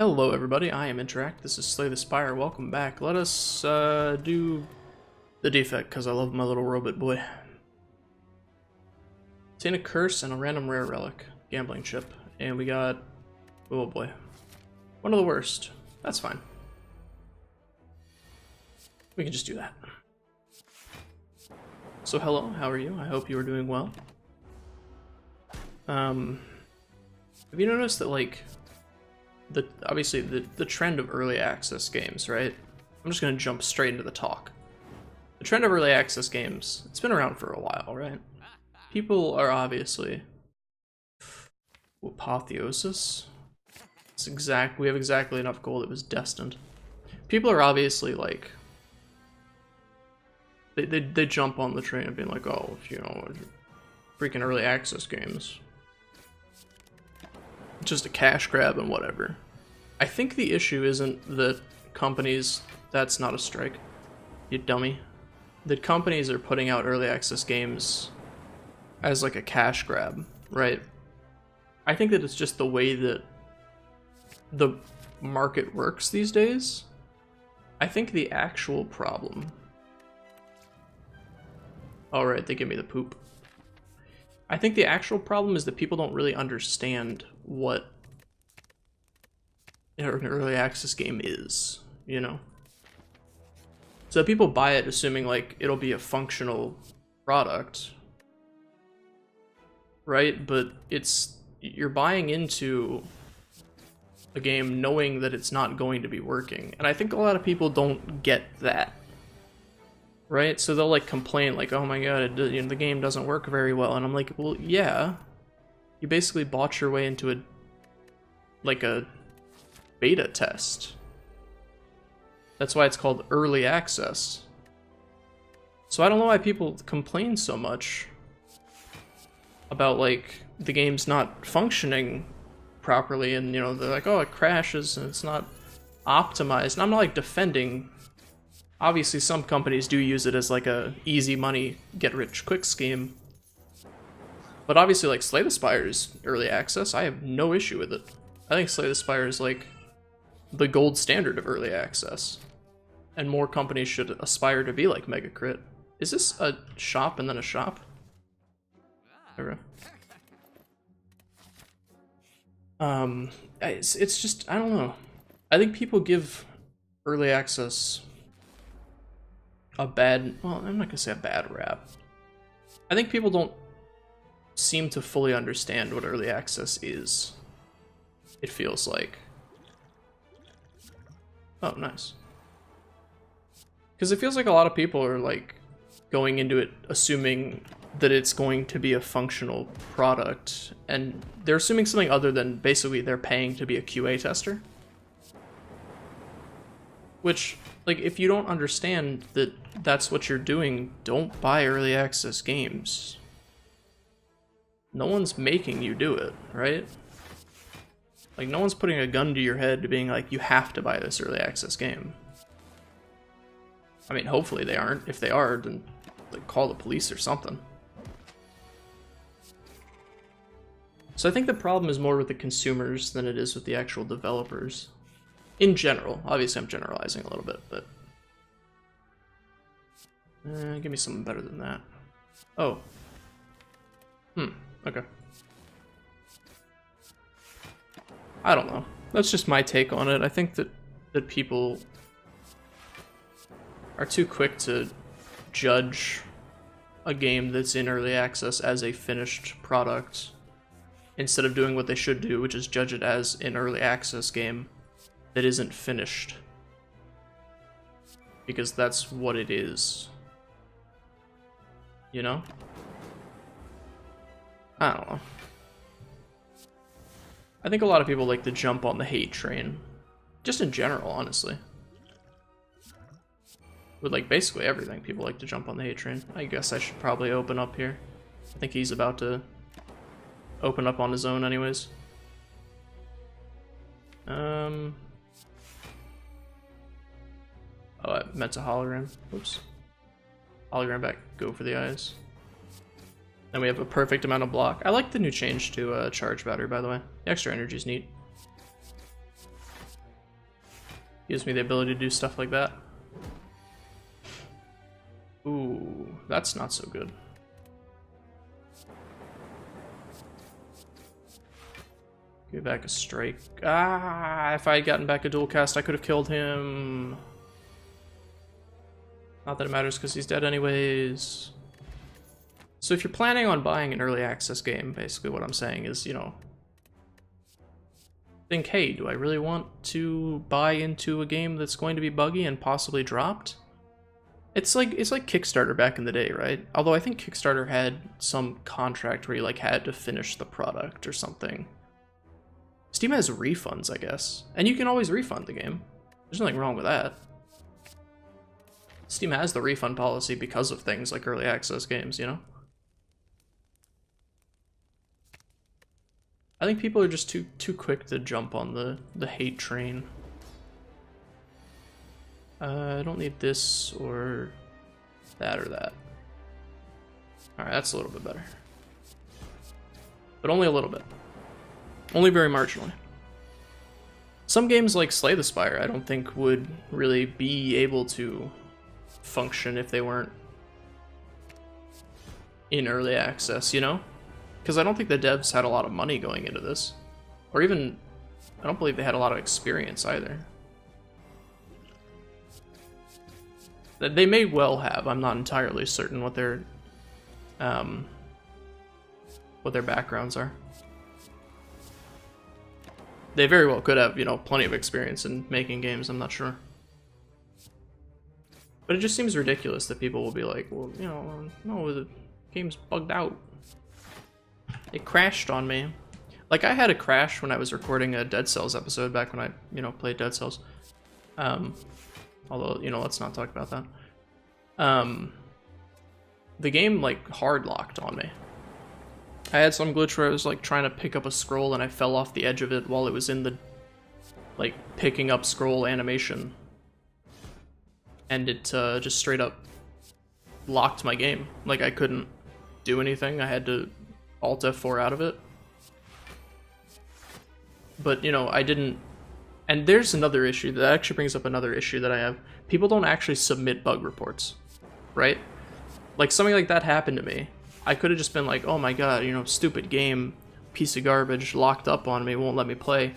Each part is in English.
Hello everybody, I am Interact, this is Slay the Spire, welcome back. Let us do the Defect, because I love my little robot boy. Obtain a curse and a random rare relic, gambling chip, and we got, oh boy, one of the worst. That's fine. We can just do that. So hello, how are you? I hope you are doing well. Have you noticed that, like, obviously the trend of early access games, right? I'm just gonna jump straight into the talk. The trend of early access games, it's been around for a while, right? People are obviously apotheosis. We have exactly enough gold that was destined. People are obviously like they jump on the train of being like, oh, you know, freaking early access games. Just a cash grab and whatever. I think the issue isn't that companies, that's not a strike, you dummy. That companies are putting out early access games as like a cash grab, right? I think that it's just the way that the market works these days. I think the actual problem... Alright, they give me the poop. I think the actual problem is that people don't really understand what an early access game is, you know? So people buy it assuming like it'll be a functional product, right? But you're buying into a game knowing that it's not going to be working. And I think a lot of people don't get that. Right, so they'll like complain like, "Oh my god, you know, the game doesn't work very well," and I'm like, "Well, yeah, you basically bought your way into a beta test. That's why it's called early access." So I don't know why people complain so much about like the game's not functioning properly, and you know they're like, "Oh, it crashes and it's not optimized." And I'm not like defending. Obviously, some companies do use it as like a easy money, get rich quick scheme. But obviously, like Slay the Spire is early access. I have no issue with it. I think Slay the Spire is like the gold standard of early access. And more companies should aspire to be like Megacrit. Is this a shop and then a shop? There we go. It's just, I don't know. I think people give early access a bad, well, I'm not gonna say a bad rap. I think people don't seem to fully understand what early access is. It feels like. Oh, nice. Because it feels like a lot of people are like going into it assuming that it's going to be a functional product, and they're assuming something other than basically they're paying to be a QA tester. Which, like, if you don't understand that that's what you're doing, don't buy early access games. No one's making you do it, right? Like, no one's putting a gun to your head to being like, you have to buy this early access game. I mean, hopefully they aren't. If they are, then like, call the police or something. So I think the problem is more with the consumers than it is with the actual developers. In general. Obviously I'm generalizing a little bit, but... give me something better than that. Oh. Okay. I don't know. That's just my take on it. I think that people are too quick to judge a game that's in early access as a finished product, instead of doing what they should do, which is judge it as an early access game that isn't finished, because that's what it is, you know? I don't know. I think a lot of people like to jump on the hate train, just in general, honestly. With like basically everything, people like to jump on the hate train. I guess I should probably open up here. I think he's about to open up on his own anyways. Oh, I meant to hologram. Oops. Hologram back, go for the eyes. Then we have a perfect amount of block. I like the new change to charge battery, by the way. The extra energy is neat. Gives me the ability to do stuff like that. Ooh, that's not so good. Give back a strike. Ah, if I had gotten back a dual cast, I could have killed him. Not that it matters because he's dead anyways. So if you're planning on buying an early access game, basically what I'm saying is, you know, think, hey, do I really want to buy into a game that's going to be buggy and possibly dropped? It's like Kickstarter back in the day, right? Although I think Kickstarter had some contract where you like had to finish the product or something. Steam has refunds, I guess. And you can always refund the game. There's nothing wrong with that. Steam has the refund policy because of things like early access games, you know? I think people are just too quick to jump on the hate train. I don't need this or that or that. Alright, that's a little bit better. But only a little bit. Only very marginally. Some games like Slay the Spire I don't think would really be able to function if they weren't in early access, you know? Because I don't think the devs had a lot of money going into this. Or even, I don't believe they had a lot of experience either. They may well have. I'm not entirely certain what their backgrounds are. They very well could have, you know, plenty of experience in making games, I'm not sure. But it just seems ridiculous that people will be like, well, you know, no, the game's bugged out. It crashed on me. Like, I had a crash when I was recording a Dead Cells episode back when I, you know, played Dead Cells. Although, you know, let's not talk about that. The game, like, hard locked on me. I had some glitch where I was, like, trying to pick up a scroll and I fell off the edge of it while it was in the, like, picking up scroll animation. And it just straight up locked my game. Like, I couldn't do anything. I had to Alt F4 out of it. But, you know, I didn't... And there's another issue that actually brings up another issue that I have. People don't actually submit bug reports, right? Like, something like that happened to me. I could have just been like, oh my god, you know, stupid game, piece of garbage, locked up on me, won't let me play.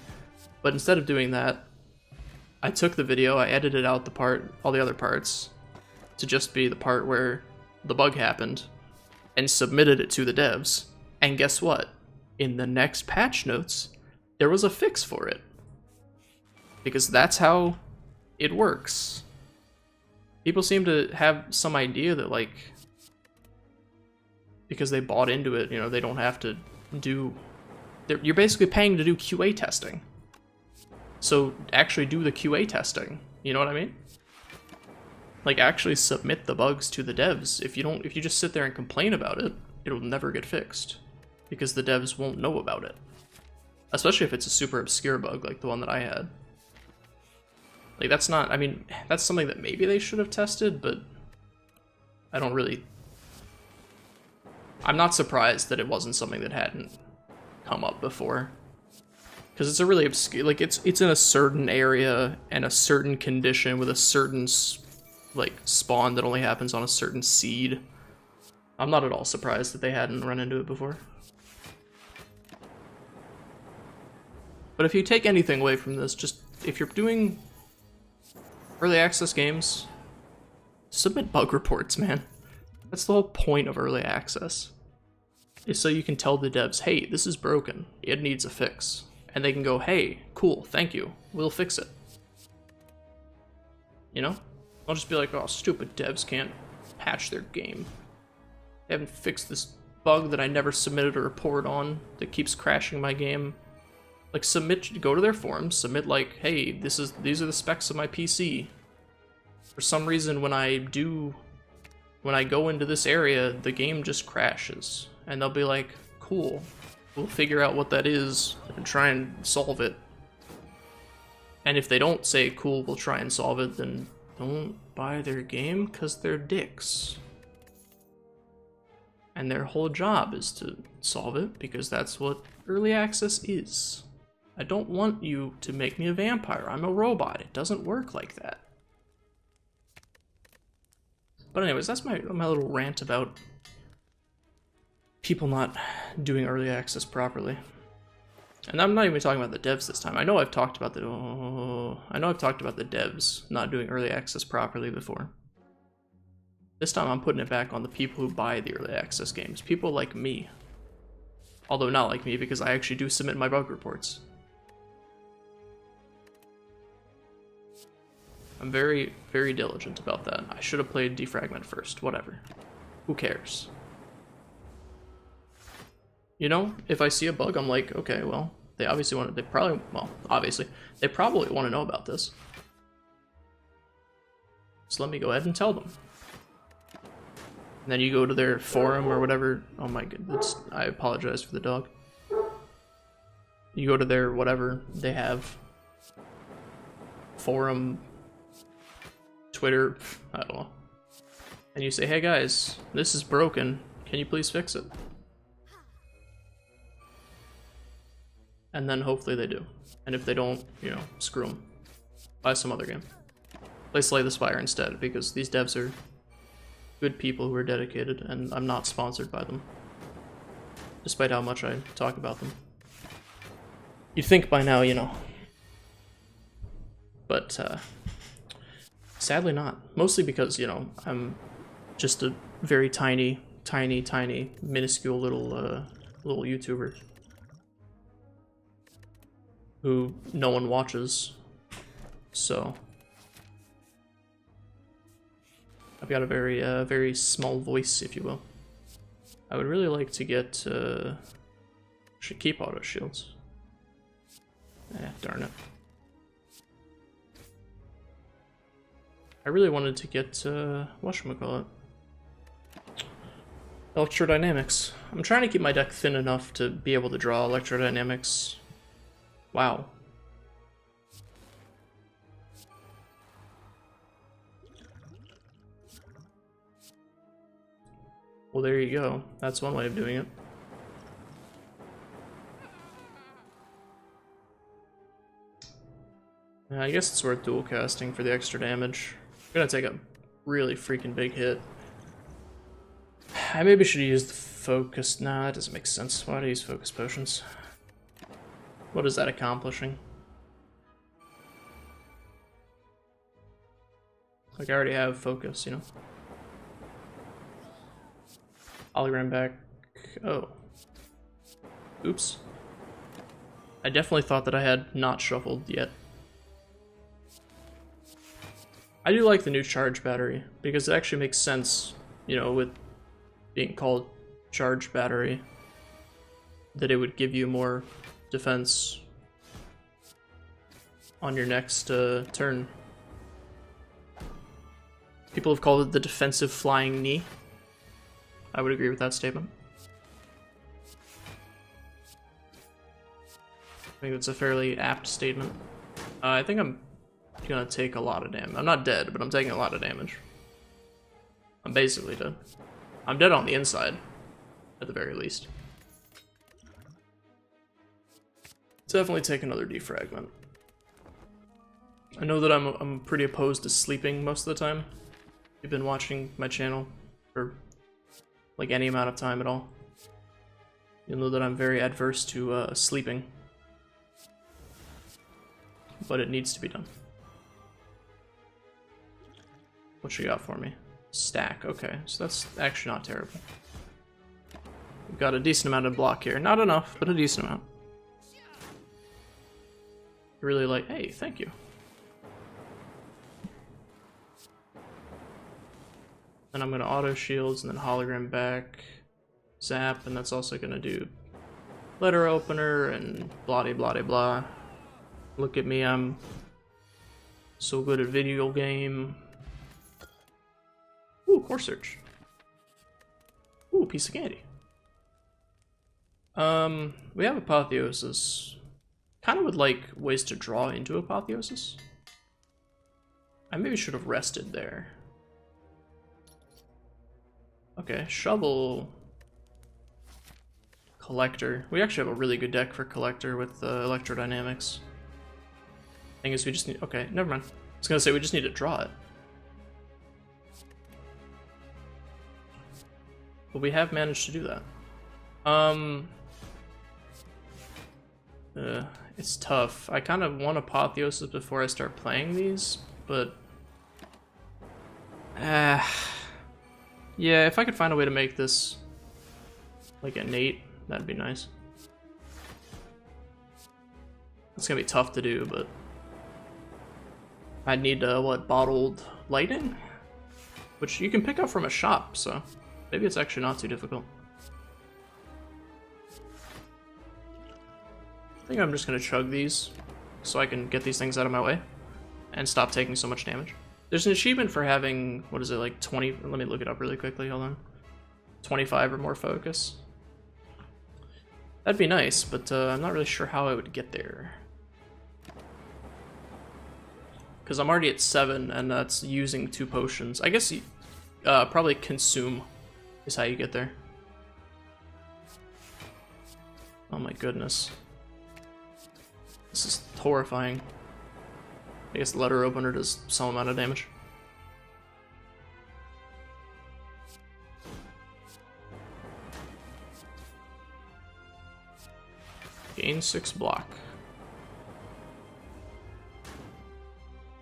But instead of doing that, I took the video, I edited out the part, all the other parts, to just be the part where the bug happened, and submitted it to the devs. And guess what? In the next patch notes, there was a fix for it. Because that's how it works. People seem to have some idea that, like, because they bought into it, you know, they don't have to do... You're basically paying to do QA testing. So actually do the QA testing. You know what I mean? Like, actually submit the bugs to the devs. If you just sit there and complain about it, it'll never get fixed. Because the devs won't know about it. Especially if it's a super obscure bug like the one that I had. Like, that's not, I mean, that's something that maybe they should have tested, but I don't really... I'm not surprised that it wasn't something that hadn't come up before. Because it's a really obscure, like, it's in a certain area and a certain condition with a certain, like, spawn that only happens on a certain seed. I'm not at all surprised that they hadn't run into it before. But if you take anything away from this, just, if you're doing early access games, submit bug reports, man. That's the whole point of early access. Is so you can tell the devs, hey, this is broken, it needs a fix. And they can go, hey, cool, thank you, we'll fix it. You know? I'll just be like, oh, stupid devs can't patch their game. They haven't fixed this bug that I never submitted a report on that keeps crashing my game. Like, go to their forums, submit like, hey, these are the specs of my PC. For some reason, when I go into this area, the game just crashes. And they'll be like, cool, we'll figure out what that is and try and solve it. And if they don't say, cool, we'll try and solve it, then don't buy their game, because they're dicks. And their whole job is to solve it, because that's what early access is. I don't want you to make me a vampire. I'm a robot. It doesn't work like that. But anyways, that's my little rant about people not doing early access properly. And I'm not even talking about the devs this time. I know I've talked about the devs not doing early access properly before. This time I'm putting it back on the people who buy the early access games. People like me. Although not like me, because I actually do submit my bug reports. I'm very, very diligent about that. I should have played Defragment first. Whatever. Who cares? You know, if I see a bug, I'm like, okay, well, they probably want to know about this. So let me go ahead and tell them. And then you go to their forum or whatever. Oh my goodness, I apologize for the dog. You go to their whatever they have. Forum, Twitter, I don't know. And you say, hey guys, this is broken. Can you please fix it? And then hopefully they do. And if they don't, you know, screw them. Buy some other game. Play Slay the Spire instead, because these devs are good people who are dedicated, and I'm not sponsored by them. Despite how much I talk about them. You'd think by now, you know. But, sadly not. Mostly because, you know, I'm just a very tiny, minuscule little YouTuber. Who no one watches, so I've got a very small voice, if you will. I would really like to get, should keep auto shields. Darn it. I really wanted to get, whatchamacallit? Electrodynamics. I'm trying to keep my deck thin enough to be able to draw electrodynamics. Wow. Well, there you go. That's one way of doing it. I guess it's worth dual casting for the extra damage. I'm gonna take a really freaking big hit. I maybe should use the focus. Nah, that doesn't make sense. Why do I use focus potions? What is that accomplishing? Like, I already have focus, you know? Hologram back. Oh. Oops. I definitely thought that I had not shuffled yet. I do like the new charge battery, because it actually makes sense, you know, with being called charge battery, that it would give you more defense on your next turn. People have called it the defensive flying knee. I would agree with that statement. I think that's a fairly apt statement. I think I'm gonna take a lot of damage. I'm not dead, but I'm taking a lot of damage. I'm basically dead. I'm dead on the inside, at the very least. Definitely take another defragment. I know that I'm pretty opposed to sleeping most of the time. You've been watching my channel for like any amount of time at all. You'll know that I'm very adverse to sleeping. But it needs to be done. What you got for me? Stack, okay. So that's actually not terrible. We've got a decent amount of block here. Not enough, but a decent amount. Really like, hey, thank you. Then I'm gonna auto shields and then hologram back, zap, and that's also gonna do letter opener and blah blah blah. Look at me, I'm so good at video game. Ooh, core search. Ooh, piece of candy. We have apotheosis. Kind of would like ways to draw into apotheosis. I maybe should have rested there. Okay, shovel Collector. We actually have a really good deck for Collector with Electrodynamics. Thing is, we just need. Okay, never mind. I was gonna say we just need to draw it. But we have managed to do that. It's tough. I kind of want Apotheosis before I start playing these, but yeah, if I could find a way to make this like innate, that'd be nice. It's gonna be tough to do, but I'd need what, bottled lightning, which you can pick up from a shop, so maybe it's actually not too difficult. I think I'm just gonna chug these so I can get these things out of my way and stop taking so much damage. There's an achievement for having, what is it, like 20, let me look it up really quickly, hold on. 25 or more focus. That'd be nice, but I'm not really sure how I would get there. Because I'm already at 7 and that's using 2 potions. I guess you probably consume is how you get there. Oh my goodness. This is horrifying. I guess the letter opener does some amount of damage. Gain 6 block.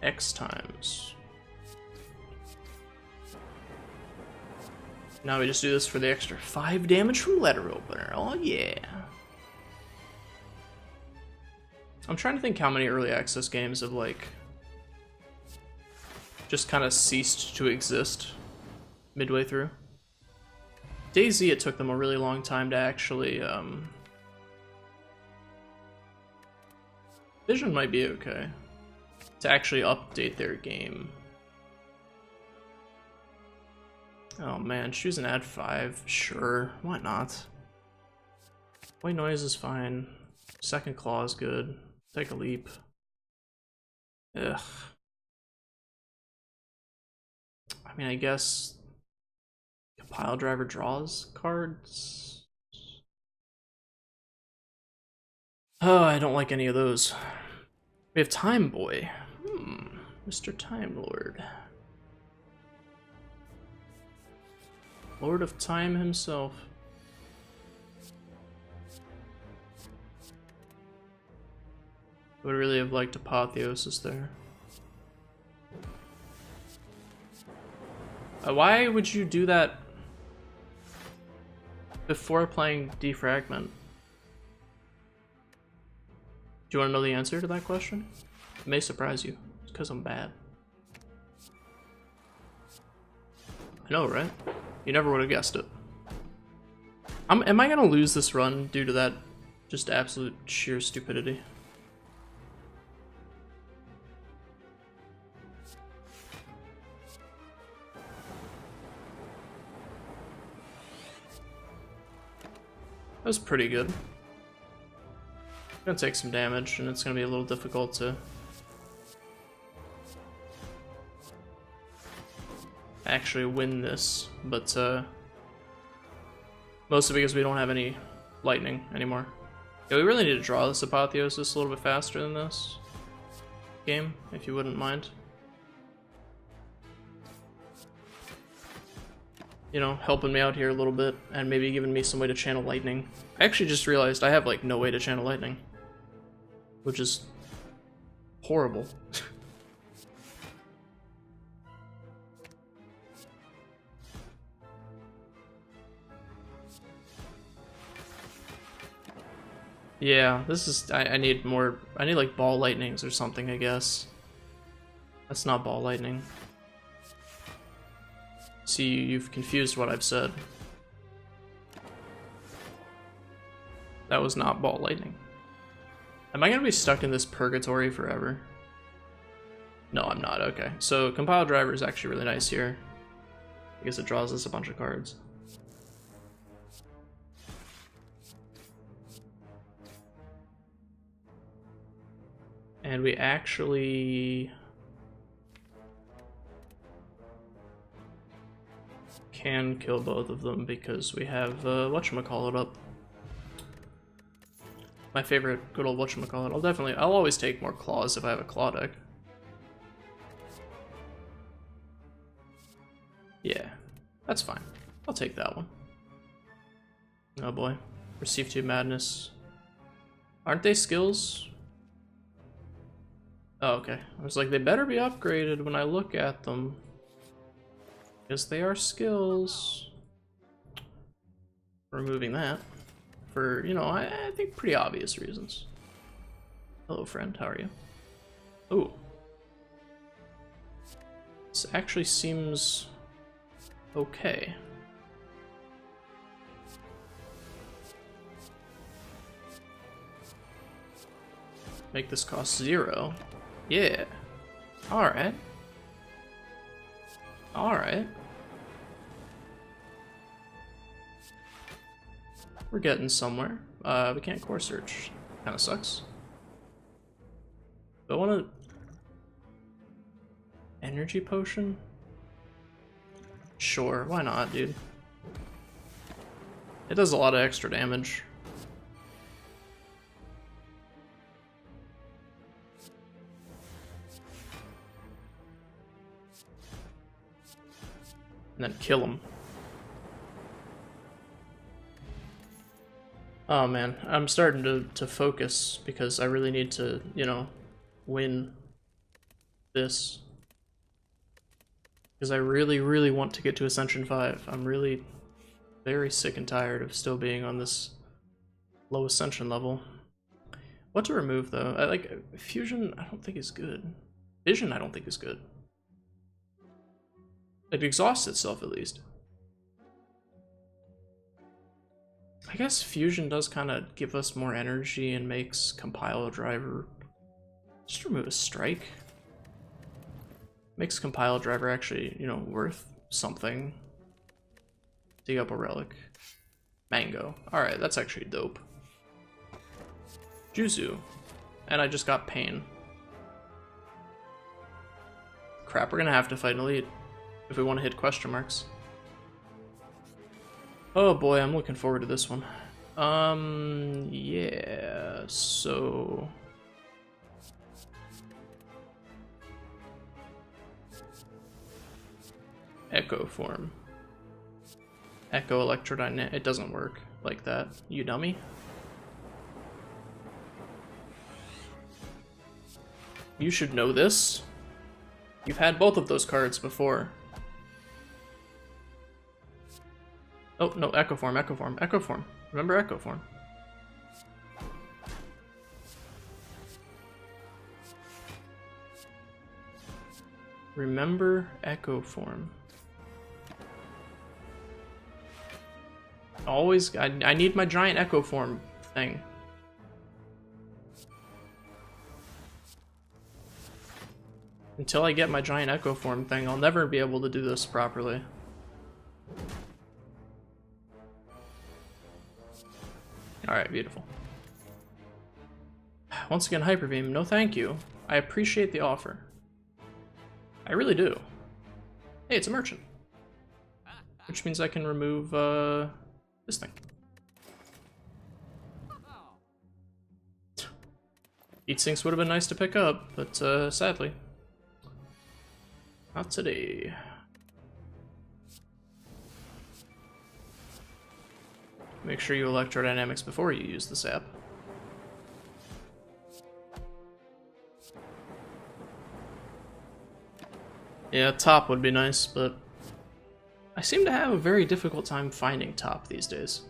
X times. Now we just do this for the extra 5 damage from letter opener. Oh yeah. I'm trying to think how many early access games have like just kind of ceased to exist midway through. DayZ, it took them a really long time to actually Vision might be okay to actually update their game. Oh man, choose an add 5. Sure, why not? White noise is fine. Second claw is good. Take a leap. Ugh. I mean, I guess compile driver draws cards. Oh, I don't like any of those. We have Time Boy. Mr. Time Lord. Lord of Time himself. I would really have liked Apotheosis there. Why would you do that before playing Defragment? Do you want to know the answer to that question? It may surprise you. It's because I'm bad. I know, right? You never would have guessed it. Am I gonna lose this run due to that just absolute sheer stupidity? That was pretty good. Gonna take some damage, and it's gonna be a little difficult to actually win this, but mostly because we don't have any lightning anymore. Yeah, we really need to draw this Apotheosis a little bit faster than this game, if you wouldn't mind. You know, helping me out here a little bit, and maybe giving me some way to channel lightning. I actually just realized I have like no way to channel lightning, which is horrible. Yeah, this is, I need more, I need like ball lightnings or something, I guess. That's not ball lightning. See, you've confused what I've said. That was not ball lightning. Am I gonna be stuck in this purgatory forever? No, I'm not. Okay, so compile driver is actually really nice here. I guess it draws us a bunch of cards. And we actually can kill both of them because we have whatchamacallit up. My favorite good old whatchamacallit. I'll always take more claws if I have a claw deck. Yeah, that's fine. I'll take that one. Oh boy. Receive 2 madness. Aren't they skills? Oh, okay. I was like, they better be upgraded when I look at them. Because they are skills. Removing that. For, you know, I think pretty obvious reasons. Hello, friend. How are you? Ooh. This actually seems okay. Make this cost 0. Yeah. Alright. Alright. We're getting somewhere. We can't core search. Kinda sucks. Do I wanna... Energy potion? Sure, why not, dude? It does a lot of extra damage. And then kill him. Oh man, I'm starting to focus because I really need to, you know, win this. Because I really, really want to get to Ascension 5. I'm really very sick and tired of still being on this low Ascension level. What to remove though? I like Fusion, I don't think is good. Vision, I don't think is good. It exhausts itself at least. I guess Fusion does kind of give us more energy and makes Compile Driver... Just remove a strike. Makes Compile Driver actually, you know, worth something. Dig up a relic. Mango. Alright, that's actually dope. Juzu. And I just got Pain. Crap, we're gonna have to fight an elite if we want to hit question marks. Oh boy, I'm looking forward to this one. Yeah, so... Echo form. Echo electrodynamic. It doesn't work like that, you dummy. You should know this. You've had both of those cards before. Oh, no, Echo form, Echo form, Echo form. Remember Echo form. Remember Echo form. Always, I need my giant Echo form thing. Until I get my giant Echo form thing, I'll never be able to do this properly. Alright, beautiful. Once again, Hyper Beam, no thank you. I appreciate the offer. I really do. Hey, it's a merchant. Which means I can remove, this thing. Heat sinks would have been nice to pick up, but, sadly. Not today. Make sure you electrodynamics before you use the sap. Yeah, top would be nice, but I seem to have a very difficult time finding top these days.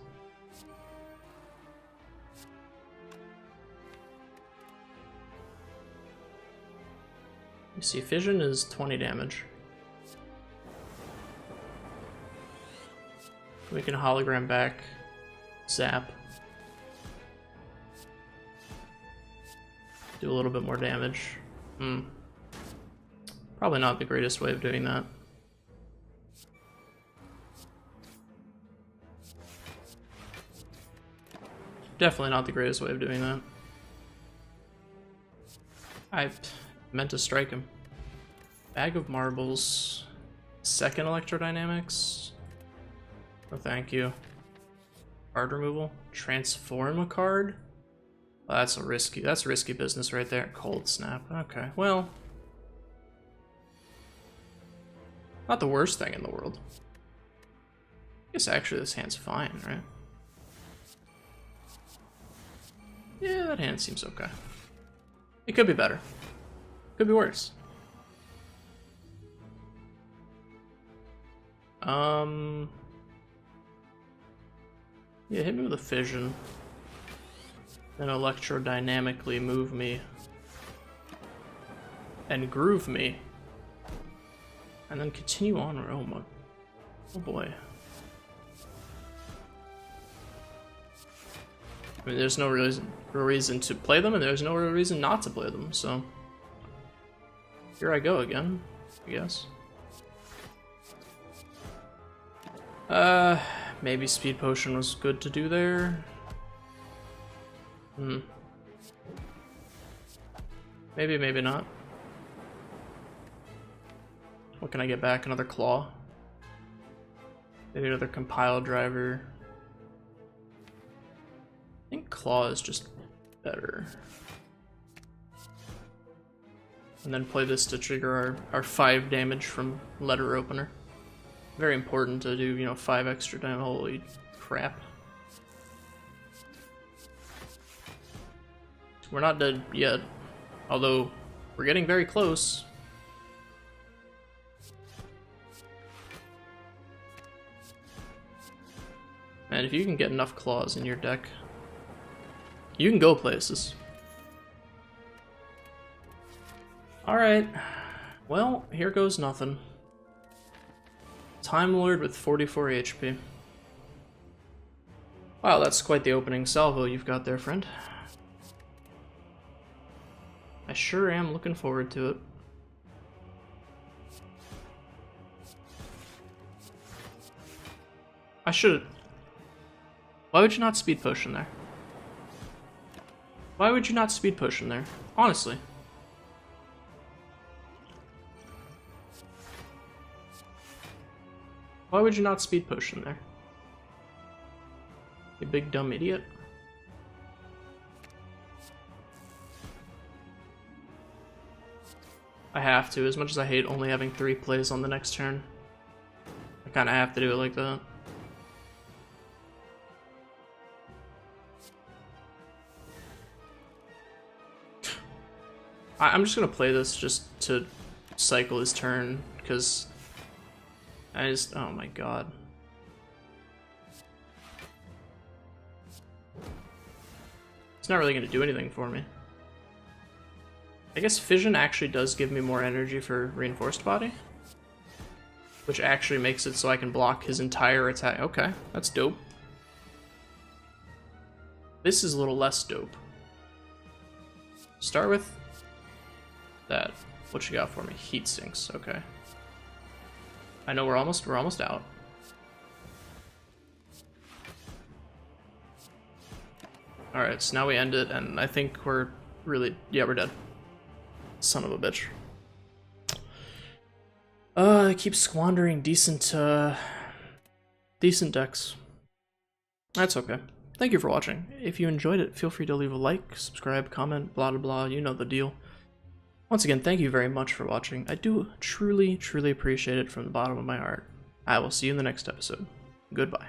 You see, Fission is 20 damage. We can hologram back. Zap. Do a little bit more damage. Probably not the greatest way of doing that. Definitely not the greatest way of doing that. I meant to strike him. Bag of marbles. Second electrodynamics. Oh, thank you. Card removal. Transform a card. Oh, that's risky business right there. Cold snap. Okay, well, not the worst thing in the world. I guess actually this hand's fine, right? Yeah, that hand seems okay. It could be better. Could be worse. Yeah, hit me with a fission. Then electrodynamically move me. And groove me. And then continue on Roma. Oh boy. I mean, there's no reason to play them, and there's no real reason not to play them, so... Here I go again, I guess. Maybe Speed Potion was good to do there. Maybe, maybe not. What can I get back? Another Claw? Maybe another Compile Driver. I think Claw is just better. And then play this to trigger our 5 damage from Letter Opener. Very important to do, you know, 5 extra damage. Holy crap. We're not dead yet, although we're getting very close. And if you can get enough claws in your deck, you can go places. Alright, well, here goes nothing. Time Lord with 44 HP. Wow, that's quite the opening salvo you've got there, friend. I sure am looking forward to it. I should... Why would you not Speed Potion there? Why would you not Speed Potion there? Honestly. Why would you not Speed Potion there? You big dumb idiot. I have to, as much as I hate only having 3 plays on the next turn. I kinda have to do it like that. I'm just gonna play this just to cycle his turn, because oh my god. It's not really gonna do anything for me. I guess Fission actually does give me more energy for Reinforced Body, which actually makes it so I can block his entire attack. Okay, that's dope. This is a little less dope. Start with that. What you got for me? Heat Sinks. Okay. I know we're almost out. All right, so now we end it, and I think we're really, yeah, we're dead. Son of a bitch. I keep squandering decent decks. That's okay. Thank you for watching. If you enjoyed it, feel free to leave a like, subscribe, comment, blah, blah, blah. You know the deal. Once again, thank you very much for watching. I do truly, truly appreciate it from the bottom of my heart. I will see you in the next episode. Goodbye.